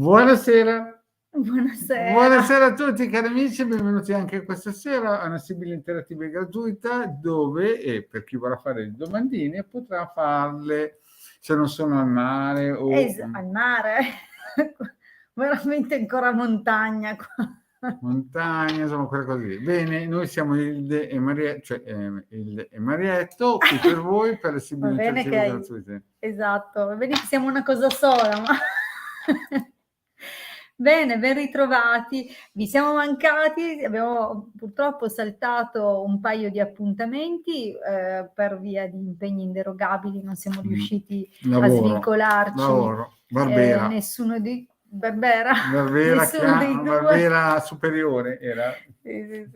Buonasera. Buonasera. Buonasera a tutti cari amici, benvenuti anche questa sera a una Sibilla interattiva e gratuita dove per chi vorrà fare le domandine potrà farle se non sono al mare o al mare, veramente ancora montagna qua. Montagna, insomma quelle cose lì. Bene, noi siamo Ilde e Maria, cioè Ilde e Marietto qui per voi per le Sibille interattive e gratuite. Esatto, va bene che siamo una cosa sola, ma bene, ben ritrovati, vi siamo mancati, abbiamo purtroppo saltato un paio di appuntamenti per via di impegni inderogabili, non siamo riusciti a svincolarci. Lavoro, Barbera. Nessuno di Barbera superiore era. Sì.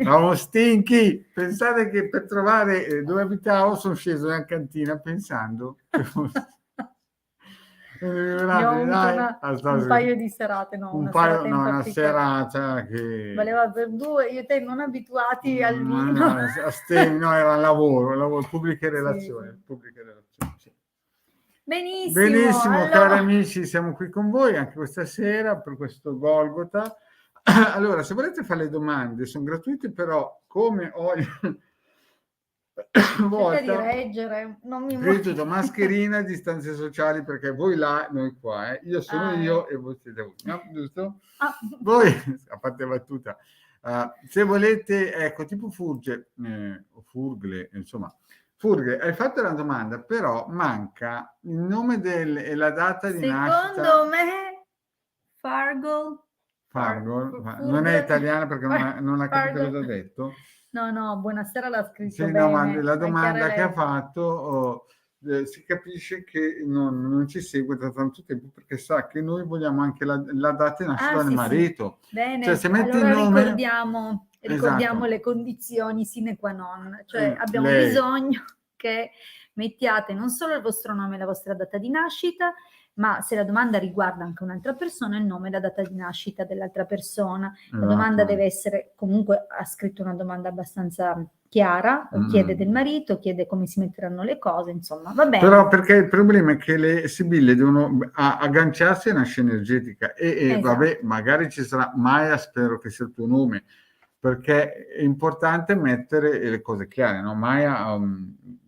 Ciao stinchi, pensate che per trovare dove abitavo sono sceso in cantina pensando abbiamo avuto un paio di serate, una serata che valeva per due, io e te non abituati al vino. Era lavoro, pubbliche relazioni. Sì. Benissimo, allora, cari amici, siamo qui con voi anche questa sera per questo Golgota. Allora, se volete fare le domande, sono gratuite, però come ogni volta di reggere, non mi gratuito, mascherina, distanze sociali, perché voi là, noi qua, io sono io e voi siete voi, no? Giusto? Voi, a parte la battuta, se volete, ecco, tipo Furge, o Furgle, insomma, Furge, hai fatto la domanda, però manca il nome e la data di nascita. Secondo me, Fargo, non è italiana perché non ha capito cosa ha detto. No, buonasera l'ha scritto sì, bene. No, ma la domanda che ha fatto si capisce che non ci segue da tanto tempo perché sa che noi vogliamo anche la data di nascita del marito. Sì. Bene, cioè, se metti allora il nome... ricordiamo esatto. Le condizioni sine qua non, cioè abbiamo bisogno che mettiate non solo il vostro nome e la vostra data di nascita, ma se la domanda riguarda anche un'altra persona, il nome e la data di nascita dell'altra persona. La domanda deve essere, comunque ha scritto una domanda abbastanza chiara, chiede del marito, chiede come si metteranno le cose, insomma, va bene. Però perché il problema è che le sibille devono agganciarsi a una scia energetica esatto. Vabbè, magari ci sarà, Maya spero che sia il tuo nome, perché è importante mettere le cose chiare, no? Maya...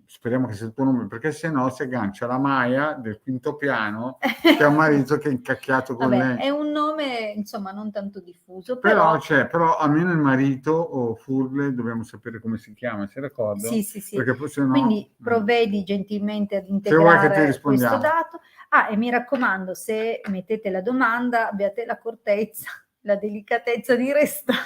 speriamo che sia il tuo nome, perché se no si aggancia la Maya del quinto piano che ha un marito che è incacchiato con lei. È un nome, insomma, non tanto diffuso, però almeno il marito o Furle dobbiamo sapere come si chiama, si ricorda? Sì. Perché poi, se no, quindi provvedi gentilmente ad integrare questo dato. E mi raccomando, se mettete la domanda, abbiate la accortezza, la delicatezza di restare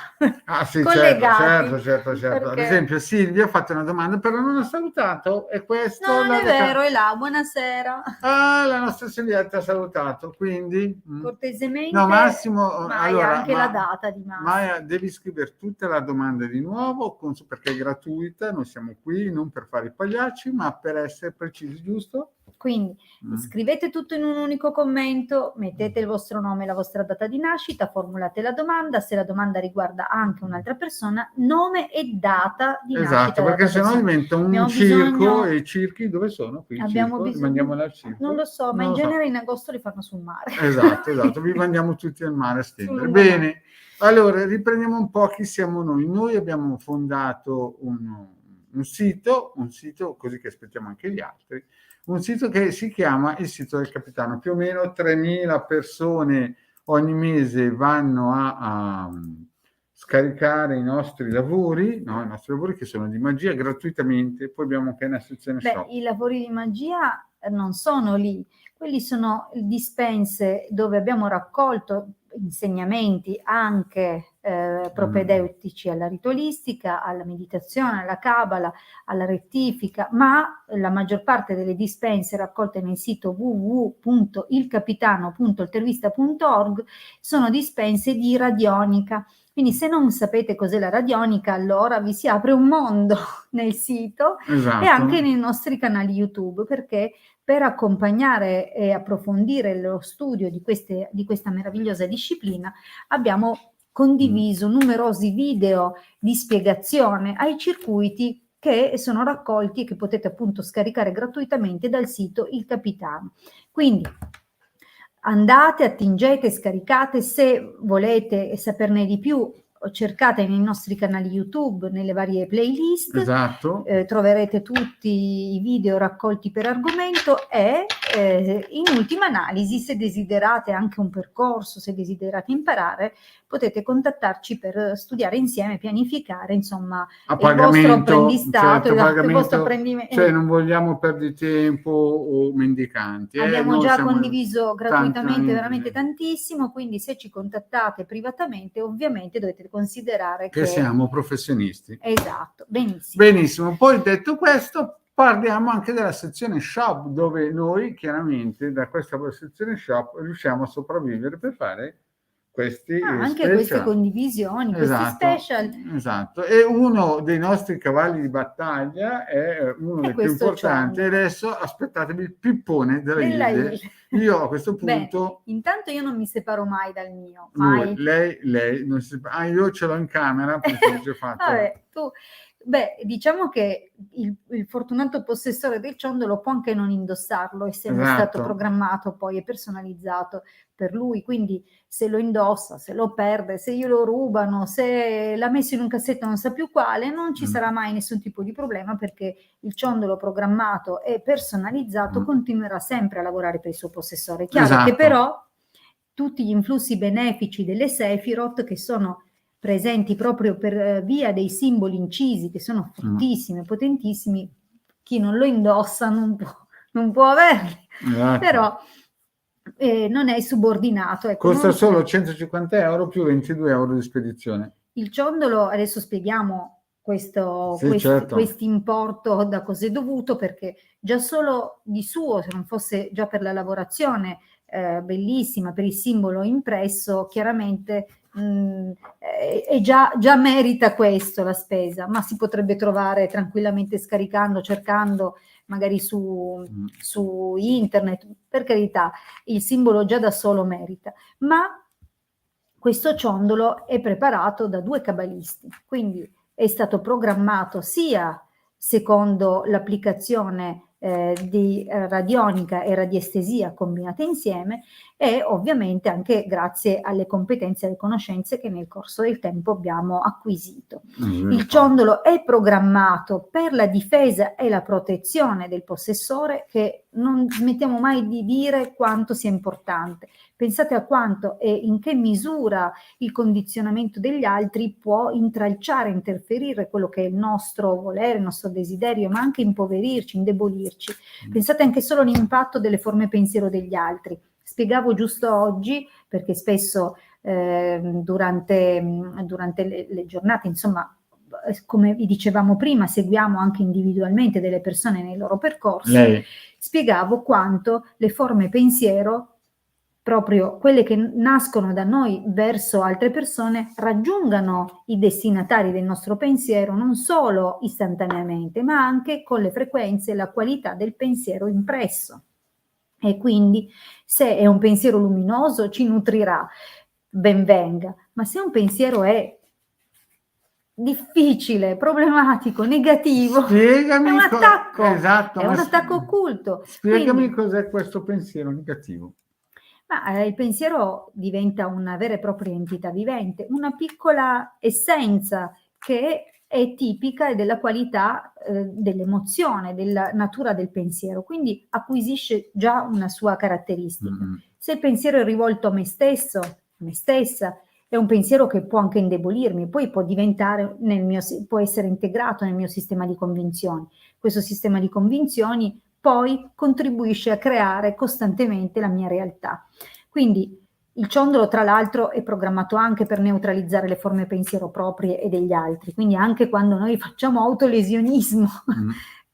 collegati. Certo. Perché... Ad esempio Silvia ha fatto una domanda però non ha salutato e questo... No, non è vero, è là, buonasera. La nostra Silvietta ha salutato, quindi... Cortesemente, no, Massimo, Maya, allora, anche la data di Massimo. Maya, devi scrivere tutta la domanda di nuovo perché è gratuita, noi siamo qui non per fare i pagliacci ma per essere precisi, giusto? Quindi scrivete tutto in un unico commento, mettete il vostro nome e la vostra data di nascita, formulate la domanda, se la domanda riguarda anche un'altra persona, nome e data di nascita. Esatto, perché sennò diventa un circo e i circhi dove sono? Qui mandiamoli al circo. Non lo so, ma in genere in agosto li fanno sul mare. Esatto, vi mandiamo tutti al mare a stendere. Bene, allora riprendiamo un po' chi siamo noi. Noi abbiamo fondato un sito così che aspettiamo anche gli altri, un sito che si chiama il sito del capitano. Più o meno 3.000 persone ogni mese vanno a scaricare i nostri lavori, no? I nostri lavori che sono di magia gratuitamente. Poi abbiamo anche una sezione shop. I lavori di magia non sono lì, quelli sono dispense dove abbiamo raccolto insegnamenti anche propedeutici alla ritualistica, alla meditazione, alla cabala, alla rettifica, ma la maggior parte delle dispense raccolte nel sito www.ilcapitano.altervista.org sono dispense di radionica. Quindi se non sapete cos'è la radionica, allora vi si apre un mondo nel sito e anche nei nostri canali YouTube, perché per accompagnare e approfondire lo studio di questa meravigliosa disciplina abbiamo condiviso numerosi video di spiegazione ai circuiti che sono raccolti e che potete appunto scaricare gratuitamente dal sito Il Capitano. Quindi andate, attingete, scaricate, se volete saperne di più cercate nei nostri canali YouTube, nelle varie playlist, esatto. Troverete tutti i video raccolti per argomento e in ultima analisi, se desiderate anche un percorso, se desiderate imparare, potete contattarci per studiare insieme, pianificare, insomma, il vostro apprendistato, certo, il vostro apprendimento. Cioè non vogliamo perdere tempo o mendicanti. Abbiamo già condiviso gratuitamente veramente tantissimo, quindi se ci contattate privatamente ovviamente dovete considerare che siamo professionisti. Esatto, benissimo. Benissimo, poi detto questo parliamo anche della sezione shop, dove noi chiaramente da questa sezione shop riusciamo a sopravvivere per fare questi anche queste condivisioni, esatto, questi special. Esatto, e uno dei nostri cavalli di battaglia è uno dei più importanti. E adesso aspettatevi il pippone della Hilde. Io a questo punto... Beh, intanto io non mi separo mai dal mio. Mai. Lei non si separa. Io ce l'ho in camera perché ho già fatto. Vabbè, tu... Beh, diciamo che il fortunato possessore del ciondolo può anche non indossarlo, essendo stato programmato poi e personalizzato per lui, quindi se lo indossa, se lo perde, se glielo rubano, se l'ha messo in un cassetto non sa più quale, non ci sarà mai nessun tipo di problema, perché il ciondolo programmato e personalizzato continuerà sempre a lavorare per il suo possessore. Chiaro che però tutti gli influssi benefici delle Sephiroth, che sono presenti proprio per via dei simboli incisi, che sono fortissimi, potentissimi, chi non lo indossa non può averli, però non è subordinato. Ecco, costa solo 150 euro più 22 euro di spedizione. Il ciondolo, adesso spieghiamo questo importo da cos'è dovuto, perché già solo di suo, se non fosse già per la lavorazione bellissima, per il simbolo impresso, chiaramente e già merita questo la spesa, ma si potrebbe trovare tranquillamente scaricando, cercando magari su internet, per carità, il simbolo già da solo merita, ma questo ciondolo è preparato da 2 cabalisti, quindi è stato programmato sia secondo l'applicazione di radionica e radiestesia combinate insieme, e ovviamente anche grazie alle competenze e alle conoscenze che nel corso del tempo abbiamo acquisito. Il ciondolo è programmato per la difesa e la protezione del possessore, che non smettiamo mai di dire quanto sia importante. Pensate a quanto e in che misura il condizionamento degli altri può intralciare, interferire quello che è il nostro volere, il nostro desiderio, ma anche impoverirci, indebolirci. Pensate anche solo all'impatto delle forme pensiero degli altri. Spiegavo giusto oggi, perché spesso durante le giornate, insomma, come vi dicevamo prima, seguiamo anche individualmente delle persone nei loro percorsi. Spiegavo quanto le forme pensiero, proprio quelle che nascono da noi verso altre persone, raggiungano i destinatari del nostro pensiero non solo istantaneamente, ma anche con le frequenze e la qualità del pensiero impresso. E quindi se è un pensiero luminoso ci nutrirà, ben venga, ma se un pensiero è difficile, problematico, negativo, spiegami è un attacco, esatto, è un attacco occulto. Spiegami cos'è questo pensiero negativo. Ma il pensiero diventa una vera e propria entità vivente, una piccola essenza che è tipica e della qualità dell'emozione, della natura del pensiero, quindi acquisisce già una sua caratteristica. Se il pensiero è rivolto a me stesso, a me stessa, è un pensiero che può anche indebolirmi, poi può diventare può essere integrato nel mio sistema di convinzioni. Questo sistema di convinzioni poi contribuisce a creare costantemente la mia realtà. Quindi il ciondolo, tra l'altro, è programmato anche per neutralizzare le forme pensiero proprie e degli altri, quindi anche quando noi facciamo autolesionismo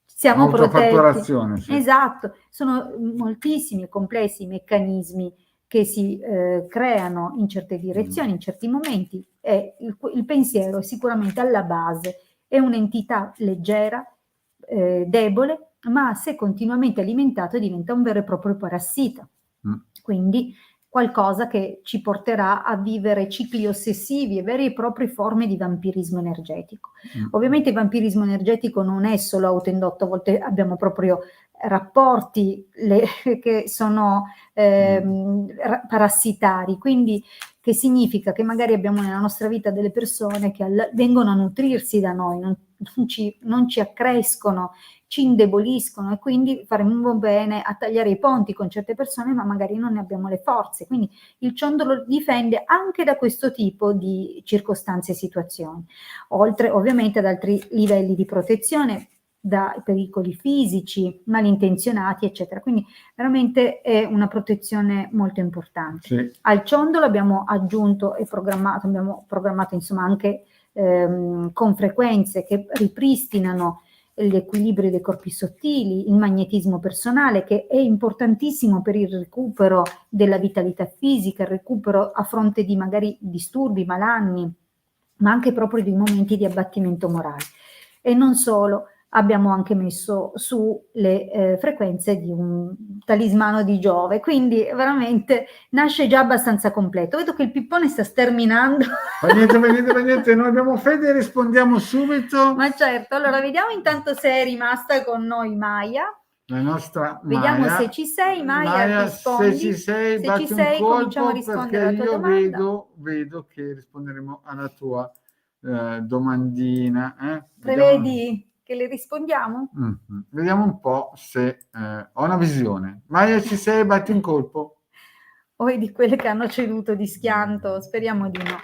siamo protetti. Sì. Esatto, sono moltissimi e complessi i meccanismi che si creano in certe direzioni, in certi momenti, e il pensiero è sicuramente alla base, è un'entità leggera, debole, ma se continuamente alimentato diventa un vero e proprio parassita. Quindi qualcosa che ci porterà a vivere cicli ossessivi e vere e proprie forme di vampirismo energetico. Ovviamente il vampirismo energetico non è solo autoindotto, a volte abbiamo proprio rapporti che sono parassitari, quindi che significa che magari abbiamo nella nostra vita delle persone che vengono a nutrirsi da noi, non ci accrescono, ci indeboliscono, e quindi faremmo bene a tagliare i ponti con certe persone, ma magari non ne abbiamo le forze. Quindi il ciondolo difende anche da questo tipo di circostanze e situazioni, oltre ovviamente ad altri livelli di protezione, da pericoli fisici, malintenzionati, eccetera. Quindi veramente è una protezione molto importante. Sì. Al ciondolo abbiamo aggiunto e abbiamo programmato insomma anche con frequenze che ripristinano l'equilibrio dei corpi sottili, il magnetismo personale, che è importantissimo per il recupero della vitalità fisica, il recupero a fronte di magari disturbi, malanni, ma anche proprio di momenti di abbattimento morale. E non solo, abbiamo anche messo su le frequenze di un talismano di Giove, quindi veramente nasce già abbastanza completo. Vedo che il pippone sta sterminando. Ma niente, noi abbiamo fede e rispondiamo subito. Ma certo, allora vediamo intanto se è rimasta con noi Maya. La nostra Vediamo Maya. se ci sei, Maya, rispondi. Se ci sei, batti ci sei, un colpo, cominciamo a rispondere alla tua domanda. vedo che risponderemo alla tua domandina. Prevedi che le rispondiamo? Vediamo un po' se ho una visione. Maya, ci sei? Batti un colpo. O è di quelle che hanno ceduto di schianto? Speriamo di no.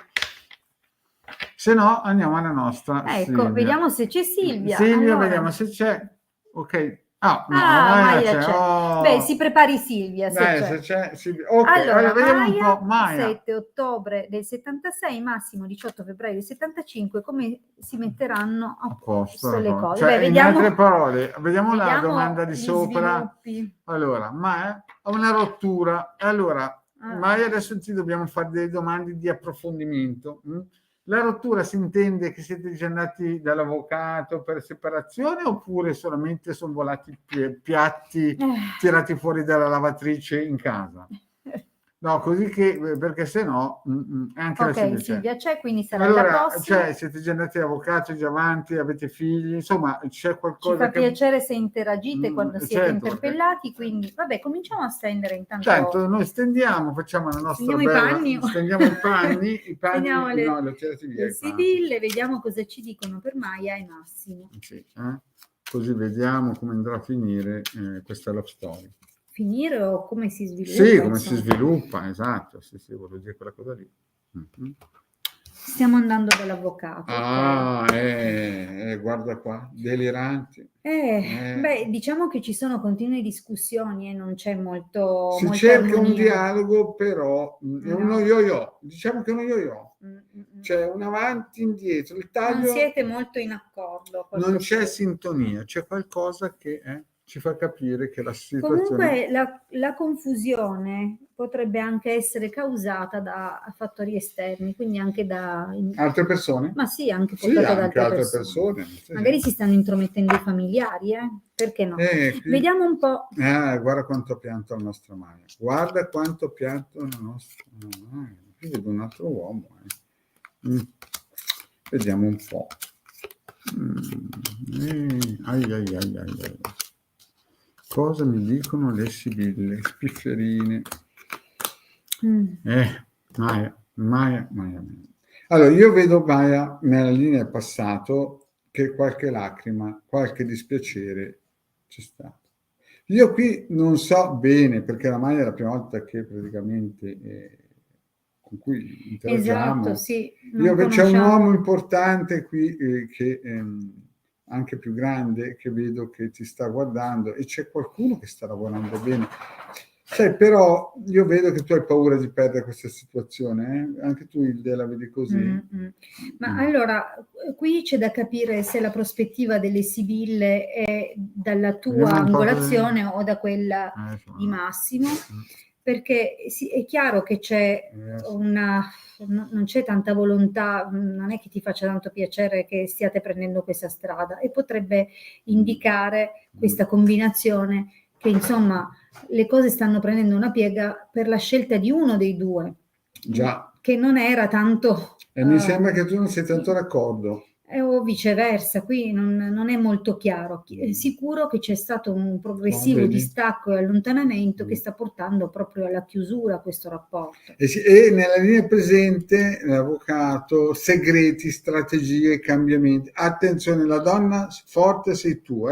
Se no, andiamo alla nostraEcco, Silvia. Vediamo se c'è Silvia. Silvia, allora. Vediamo se c'è. Ok. No, Maya c'è. Oh. Beh, si prepari Silvia se c'è. Se c'è Silvia. Ok, allora vediamo un po'. Maya. 7 ottobre del 76, Massimo 18 febbraio del 75, come si metteranno a posto le cose? Cioè, vediamo, in altre parole, vediamo la domanda di sopra. Sviluppi. Allora, Maya ha una rottura. Allora, Maya, adesso ti dobbiamo fare delle domande di approfondimento. La rottura si intende che siete già andati dall'avvocato per separazione, oppure solamente sono volati piatti tirati fuori dalla lavatrice in casa? No, così che, perché se no anche ok, Silvia c'è, quindi sarà la prossima. Cioè, siete già andati all'avvocato, già avanti, avete figli, insomma c'è qualcosa. Ci fa piacere se interagite quando siete interpellati, quindi vabbè, cominciamo a stendere intanto. Certo, noi stendiamo, facciamo la nostra stendiamo i panni, stendiamo le sibille, vediamo cosa ci dicono per Maya e Massimo. Sì, così vediamo come andrà a finire questa love story. Finire o come si sviluppa? Sì, come si sviluppa, esatto, sì, volevo dire quella cosa lì. Stiamo andando dall'avvocato. Guarda qua, deliranti. Beh, diciamo che ci sono continue discussioni e non c'è molto. Si cerca un dialogo, però è uno yo-yo. Diciamo che è uno yo-yo. C'è un avanti, indietro. Il taglio. Non siete molto in accordo. Non c'è sintonia, c'è qualcosa che ci fa capire che la situazione. Comunque la confusione potrebbe anche essere causata da fattori esterni, quindi anche da altre persone? Ma sì, anche portata da altre persone. Magari si stanno intromettendo i familiari, perché no? Vediamo un po'. Guarda quanto pianto la nostra Maya. Guarda quanto pianto la nostra Maya. Qui vedo un altro uomo. Vediamo un po'. Ai. Cosa mi dicono le sibille, spifferine? Maya. Allora, io vedo Maya nella linea del passato che qualche lacrima, qualche dispiacere c'è stato. Io qui non so bene, perché la Maya è la prima volta che praticamente con cui interagiamo. Esatto, sì. C'è un uomo importante qui che anche più grande, che vedo che ti sta guardando, e c'è qualcuno che sta lavorando bene. Sai, però io vedo che tu hai paura di perdere questa situazione, anche tu Hilde la vedi così? Ma allora, qui c'è da capire se la prospettiva delle sibille è dalla tua angolazione o da quella di Massimo, perché è chiaro che c'è non c'è tanta volontà, non è che ti faccia tanto piacere che stiate prendendo questa strada, e potrebbe indicare questa combinazione che insomma le cose stanno prendendo una piega per la scelta di uno dei due. Già. Che non era tanto... E mi sembra che tu non sei tanto d'accordo. O viceversa, qui non è molto chiaro. È sicuro che c'è stato un progressivo distacco e allontanamento che sta portando proprio alla chiusura questo rapporto. E nella linea presente l'avvocato, segreti, strategie, cambiamenti. Attenzione, la donna forte sei tu,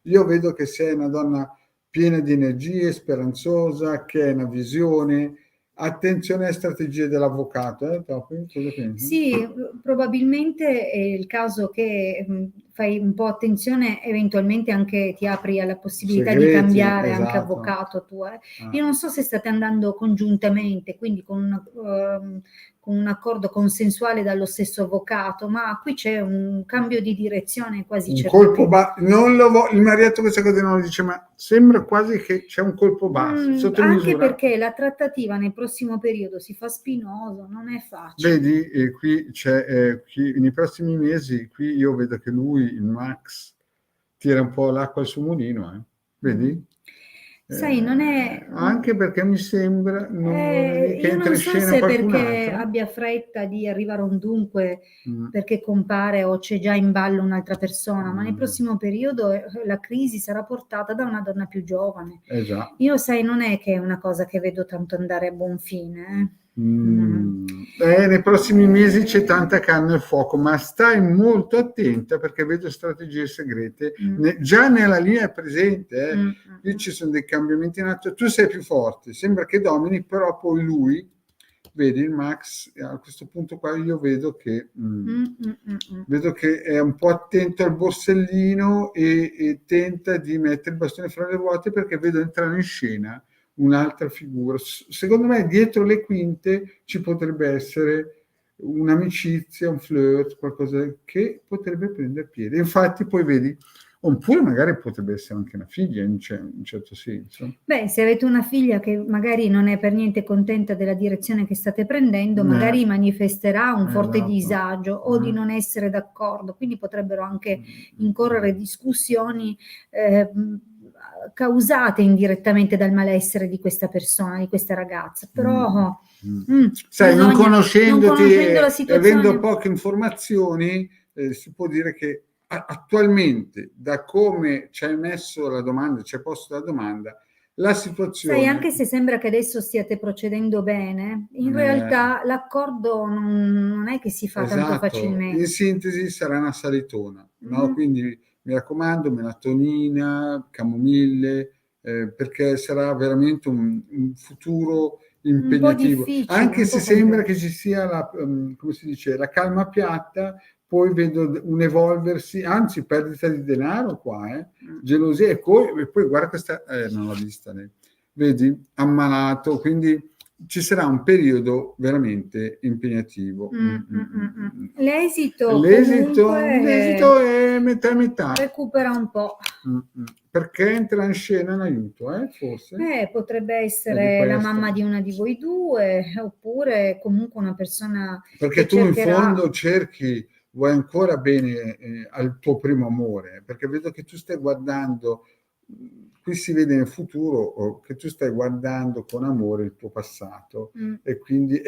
Io vedo che sei una donna piena di energie, speranzosa, che ha una visione. Attenzione alle strategie dell'avvocato, Topi, cosa pensi? Sì, probabilmente è il caso che fai un po' attenzione, eventualmente anche ti apri alla possibilità di cambiare anche avvocato tu. Io non so se state andando congiuntamente, quindi con un accordo consensuale dallo stesso avvocato, ma qui c'è un cambio di direzione quasi certo. Il marietto questa cosa non lo dice, ma sembra quasi che c'è un colpo basso. Sotto anche misura. perché la trattativa nel prossimo periodo si fa spinoso, non è facile. Vedi, qui c'è, nei prossimi mesi, qui io vedo che lui, il Max, tira un po' l'acqua al suo mulino, vedi? Sai, non è... Anche perché mi sembra che io entra non in so scena se qualcun perché altro. abbia fretta di arrivare a un dunque, perché compare o c'è già in ballo un'altra persona, ma nel prossimo periodo la crisi sarà portata da una donna più giovane. Io, sai, non è che è una cosa che vedo tanto andare a buon fine. Nei prossimi mesi c'è tanta carne al fuoco, ma stai molto attenta perché vedo strategie segrete già nella linea presente. Qui ci sono dei cambiamenti in atto, tu sei più forte, sembra che domini, però poi lui, vedi il Max, a questo punto qua io vedo che è un po' attento al borsellino e tenta di mettere il bastone fra le ruote perché vedo entrare in scena un'altra figura. Secondo me dietro le quinte ci potrebbe essere un'amicizia, un flirt, qualcosa che potrebbe prendere piede. Infatti poi vedi, oppure magari potrebbe essere anche una figlia in un certo senso. Beh, se avete una figlia che magari non è per niente contenta della direzione che state prendendo, magari manifesterà un forte disagio o di non essere d'accordo, quindi potrebbero anche incorrere discussioni causate indirettamente dal malessere di questa persona, di questa ragazza, però sai, non conoscendoti la situazione, avendo poche informazioni, si può dire che attualmente, da come ci hai messo la domanda, ci hai posto la domanda, la situazione... Sai, anche se sembra che adesso stiate procedendo bene, in realtà l'accordo non è che si fa tanto facilmente. In sintesi sarà una salitona, no? Quindi mi raccomando, melatonina, camomille, perché sarà veramente un futuro impegnativo. Anche se sembra che ci sia come si dice, la calma piatta, poi vedo un evolversi, anzi perdita di denaro qua, gelosia, e poi guarda questa, non l'ho vista lei, vedi, ammalato, quindi ci sarà un periodo veramente impegnativo. L'esito è metà e metà. Recupera un po'. Perché entra in scena un aiuto, forse? Potrebbe essere la mamma di una di voi due, oppure comunque una persona perché tu in fondo vuoi ancora bene al tuo primo amore, perché vedo che tu stai guardando, qui si vede nel futuro che tu stai guardando con amore il tuo passato e quindi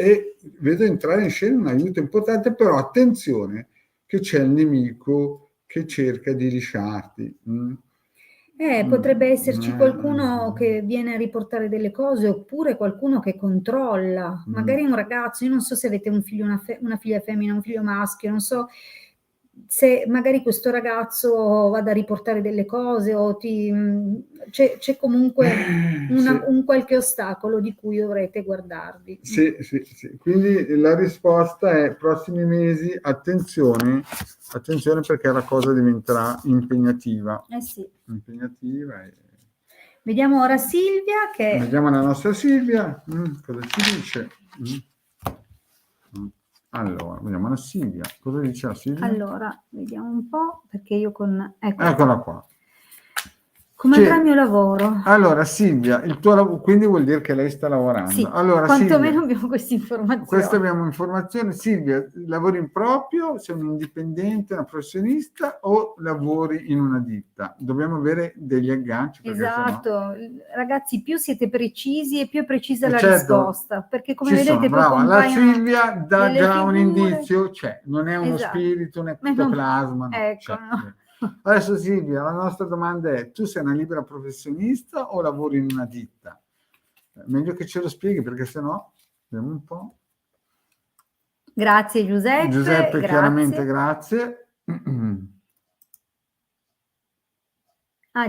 vedo entrare in scena un aiuto importante, però attenzione che c'è il nemico che cerca di lisciarti. Potrebbe esserci qualcuno che viene a riportare delle cose, oppure qualcuno che controlla, magari un ragazzo. Io non so se avete un figlio, una figlia femmina, un figlio maschio, non so se magari questo ragazzo vada a riportare delle cose o c'è comunque un qualche ostacolo di cui dovrete guardarvi. Sì. Quindi la risposta è prossimi mesi, attenzione perché la cosa diventerà impegnativa. Sì. Impegnativa. Vediamo ora Silvia Vediamo la nostra Silvia, cosa ci dice? Allora, vediamo la Silvia. Cosa dice la Silvia? Allora, vediamo un po', perché io eccola qua. Come andrà il mio lavoro? Allora, Silvia, il tuo lavoro, quindi vuol dire che lei sta lavorando. Sì, allora, quantomeno abbiamo questa informazione. Questa abbiamo informazione. Silvia, lavori in proprio, sei un indipendente, una professionista o lavori in una ditta? Dobbiamo avere degli agganci. Esatto, ragazzi, più siete precisi e più è precisa la risposta, perché come vedete poi la Silvia dà già un indizio, non è uno esatto. spirito, un ectoplasma. Ecco, Adesso Silvia, la nostra domanda è: tu sei una libera professionista o lavori in una ditta? Meglio che ce lo spieghi, perché sennò vediamo un po'. Grazie Giuseppe. Giuseppe, chiaramente grazie.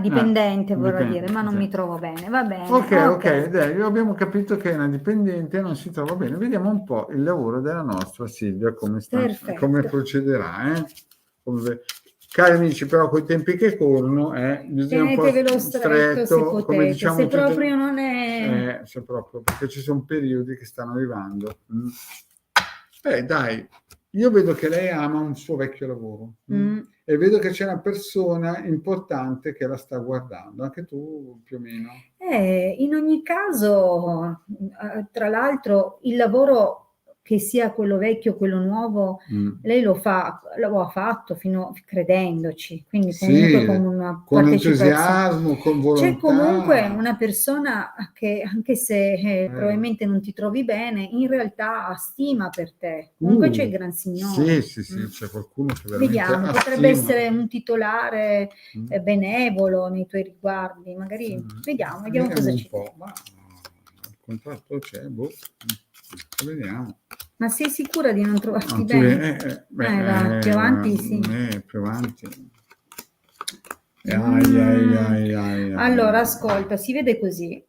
Dipendente vorrei dire, ma non mi trovo bene, va bene. Ok, dai, abbiamo capito che è una dipendente e non si trova bene. Vediamo un po' il lavoro della nostra Silvia, come procederà. Cari amici, però con i tempi che corrono, bisogna un po' stretto, come diciamo, se proprio non è... se proprio, perché ci sono periodi che stanno arrivando. Dai, io vedo che lei ama un suo vecchio lavoro e vedo che c'è una persona importante che la sta guardando, anche tu più o meno. In ogni caso, tra l'altro, il lavoro, che sia quello vecchio o quello nuovo, lei lo ha fatto credendoci, quindi comunque con una con entusiasmo, con volontà. C'è comunque una persona che, anche se probabilmente non ti trovi bene, in realtà ha stima per te. Comunque c'è il Gran Signore. Sì, c'è qualcuno che veramente vediamo, potrebbe essere un titolare benevolo nei tuoi riguardi, magari vediamo cosa c'è. Il contratto c'è, vediamo. Ma sei sicura di non trovarti bene? Più avanti sì. Più avanti. Allora, ascolta, si vede così.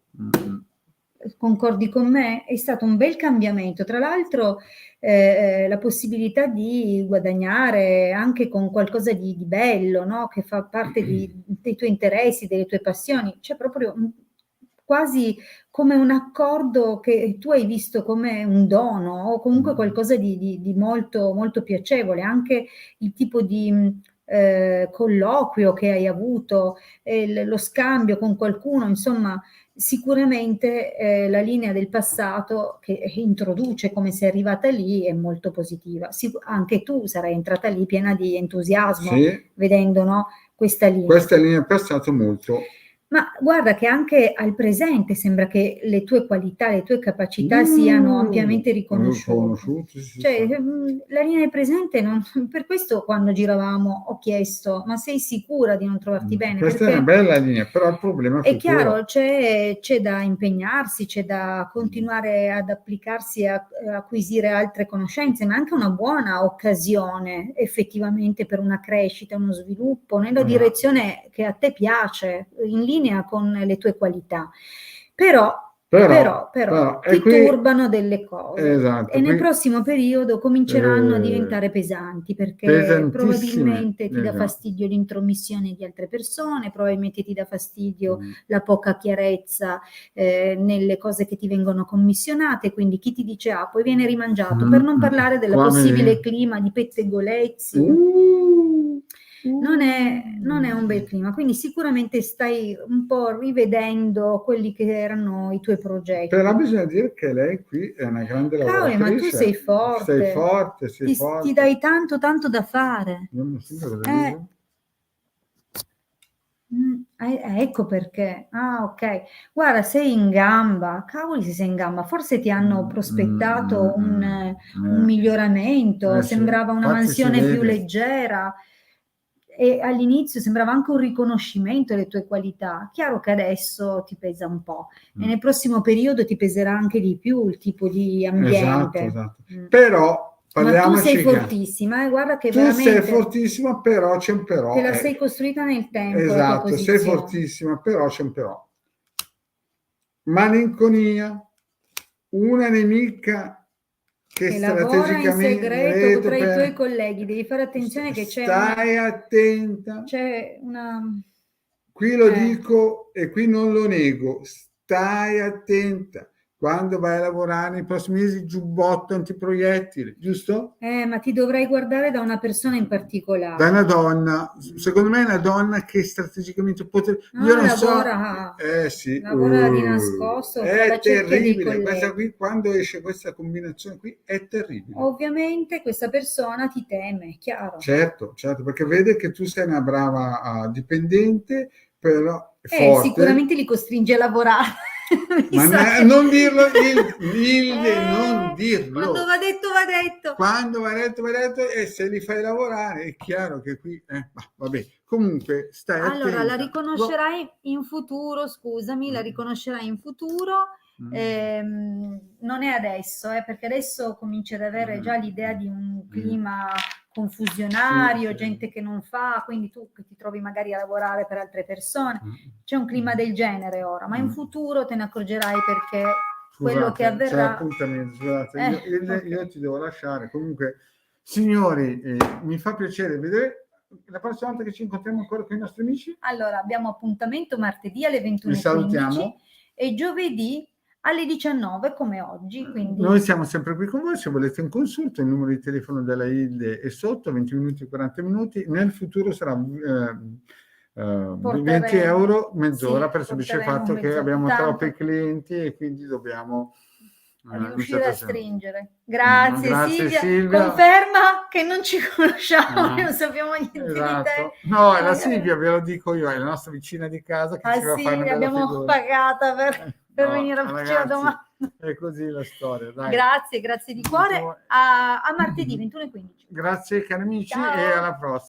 Concordi con me? È stato un bel cambiamento. Tra l'altro, la possibilità di guadagnare anche con qualcosa di bello, no? Che fa parte dei tuoi interessi, delle tue passioni. C'è proprio quasi come un accordo che tu hai visto come un dono o comunque qualcosa di molto, molto piacevole. Anche il tipo di colloquio che hai avuto, lo scambio con qualcuno, insomma, sicuramente la linea del passato che introduce come sei arrivata lì è molto positiva. Anche tu sarai entrata lì piena di entusiasmo, vedendo, no, questa linea. Questa linea del passato molto. Ma guarda che anche al presente sembra che le tue qualità, le tue capacità siano ampiamente riconosciute. Cioè, la linea del presente, per questo quando giravamo ho chiesto, ma sei sicura di non trovarti bene? Questa è una bella linea, però il problema è chiaro, c'è da impegnarsi, c'è da continuare ad applicarsi e acquisire altre conoscenze, ma anche una buona occasione effettivamente per una crescita, uno sviluppo nella direzione che a te piace, in linea con le tue qualità. Però ti turbano delle cose, e nel prossimo periodo cominceranno a diventare pesanti, perché probabilmente ti dà fastidio l'intromissione di altre persone, probabilmente ti dà fastidio la poca chiarezza nelle cose che ti vengono commissionate, quindi chi ti dice poi viene rimangiato, per non parlare del possibile clima di pettegolezzi. Non è un bel clima, quindi sicuramente stai un po' rivedendo quelli che erano i tuoi progetti. Però bisogna dire che lei qui è una grande lavoratrice. Ma tu sei forte. Sei forte. Ti dai tanto da fare. Ecco perché. Ok. Guarda, sei in gamba. Cavoli se sei in gamba. Forse ti hanno prospettato un miglioramento. Sembrava una mansione più leggera. E all'inizio sembrava anche un riconoscimento delle tue qualità. Chiaro che adesso ti pesa un po' e nel prossimo periodo ti peserà anche di più il tipo di ambiente. Esatto. Però ma tu sei fortissima, guarda che tu sei fortissima, però c'è un però. Te la sei costruita nel tempo. Esatto, sei fortissima, però c'è un però. Malinconia, una nemica che lavora in segreto tra i tuoi colleghi, devi fare attenzione che c'è attenta. C'è una... Qui lo dico e qui non lo nego, stai attenta, quando vai a lavorare nei prossimi mesi, giubbotto antiproiettile, giusto? Ma ti dovrai guardare da una persona in particolare. Da una donna, secondo me è una donna che strategicamente potrebbe... Io non lavora, so... sì. Lavora di nascosto, è terribile, questa qui, quando esce questa combinazione qui, è terribile. Ovviamente questa persona ti teme, chiaro. Certo, perché vede che tu sei una brava dipendente, però forte. Sicuramente li costringe a lavorare. Ma non dirlo, non dirlo. Quando va detto, va detto. Quando va detto, e se li fai lavorare, è chiaro che qui... vabbè, comunque stai attenta. Allora, la riconoscerai in futuro, scusami, la riconoscerai in futuro. Non è adesso, perché adesso cominci ad avere già l'idea di un clima confusionario, gente che non fa, quindi tu che ti trovi magari a lavorare per altre persone, c'è un clima del genere ora, ma in futuro te ne accorgerai, perché quello che avverrà... Appuntamento, scusate, io ti devo lasciare. Comunque, signori, mi fa piacere vedere. La prossima volta che ci incontriamo ancora con i nostri amici? Allora, abbiamo appuntamento martedì alle 21:15 vi salutiamo. E giovedì alle 19 come oggi. Quindi... Noi siamo sempre qui con voi, se volete un consulto, il numero di telefono della Hilde è sotto, 20 minuti e 40 minuti. Nel futuro sarà 20 euro mezz'ora, per il semplice fatto che abbiamo troppi clienti e quindi dobbiamo... riuscire a stringere. Grazie Silvia. Conferma che non ci conosciamo, non sappiamo niente di te. No, è la Silvia, ve lo dico io, è la nostra vicina di casa che ci va a fare una bella abbiamo figura. Pagata per venire a farci la domanda. È così la storia, dai. Grazie di cuore. A martedì 21:15. Grazie cari amici. Ciao. E alla prossima.